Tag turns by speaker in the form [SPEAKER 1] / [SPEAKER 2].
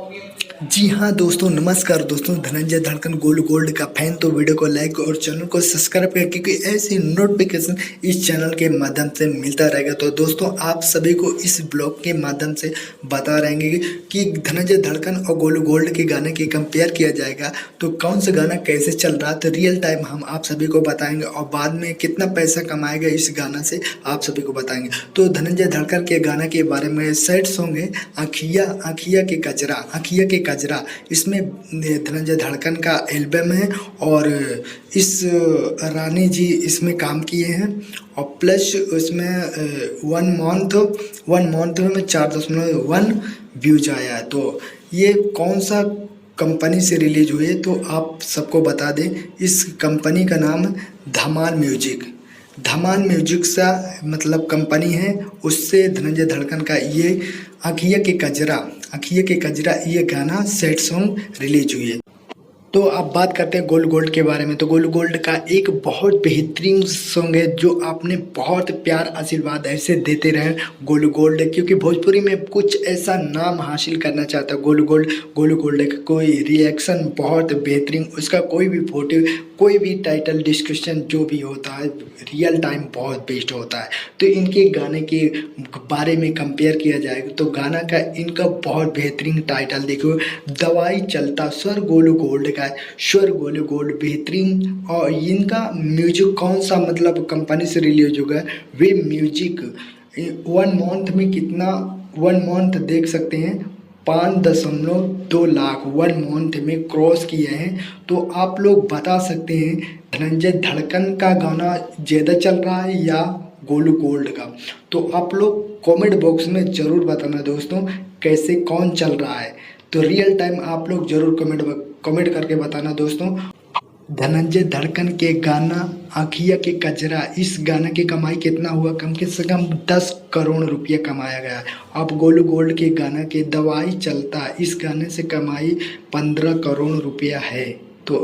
[SPEAKER 1] जी हाँ दोस्तों, नमस्कार दोस्तों। धनंजय धड़कन गोल्ड का फैन तो वीडियो को लाइक और चैनल को सब्सक्राइब करें, क्योंकि ऐसी नोटिफिकेशन इस चैनल के माध्यम से मिलता रहेगा। तो दोस्तों, आप सभी को इस ब्लॉग के माध्यम से बता रहेंगे कि धनंजय धड़कन और गोल्ड के गाने के कंपेयर किया जाएगा तो कौन सा गाना कैसे चल रहा है, तो रियल टाइम हम आप सभी को बताएंगे और बाद में कितना पैसा कमाएगा इस गाना से आप सभी को बताएंगे। तो धनंजय धड़कन के गाना के बारे में सैड सॉन्ग है आखिया आखिया के कजरा, आखिया के कजरा। इसमें धनंजय धड़कन का एल्बम है और इस रानी जी इसमें काम किए हैं और प्लस उसमें 1 मंथ में 4.1 व्यूज आया है। तो ये कौन सा कंपनी से रिलीज हुई है तो आप सबको बता दें, इस कंपनी का नाम धमाल म्यूजिक, धमाल म्यूजिक सा मतलब कंपनी है। उससे धनंजय धड़कन का ये आखिया के कजरा ये गाना सैड सॉन्ग रिलीज हुई है। तो अब बात करते हैं गोल्ड के बारे में। तो गोल्ड का एक बहुत बेहतरीन सॉन्ग है जो आपने बहुत प्यार आशीर्वाद ऐसे देते रहे गोल्ड, क्योंकि भोजपुरी में कुछ ऐसा नाम हासिल करना चाहता है गोल्ड का कोई रिएक्शन बहुत बेहतरीन, उसका कोई भी फोटो कोई भी टाइटल डिस्कशन जो भी होता है रियल टाइम बहुत बेस्ट होता है। तो इनके गाने के बारे में कंपेयर किया जाएगा तो गाना का इनका बहुत बेहतरीन टाइटल देखो, दवाई चलता स्वर गोल्ड का, स्वर गोल्ड बेहतरीन। और इनका म्यूजिक कौन सा मतलब कंपनी से रिलीज होगा, वे म्यूजिक 1 मंथ में कितना 1 मंथ देख सकते हैं 5.2 लाख 1 मंथ में क्रॉस किए हैं। तो आप लोग बता सकते हैं धनंजय धड़कन का गाना ज़्यादा चल रहा है या गोल्ड का। तो आप लोग कमेंट बॉक्स में ज़रूर बताना दोस्तों कैसे कौन चल रहा है। तो रियल टाइम आप लोग ज़रूर कमेंट करके बताना दोस्तों। धनंजय धड़कन के गाना आखिया के कजरा, इस गाना की कमाई कितना हुआ, कम से कम 10 करोड़ रुपया कमाया गया। अब गोल्ड के गाना के दवाई चलता, इस गाने से कमाई 15 करोड़ रुपया है। तो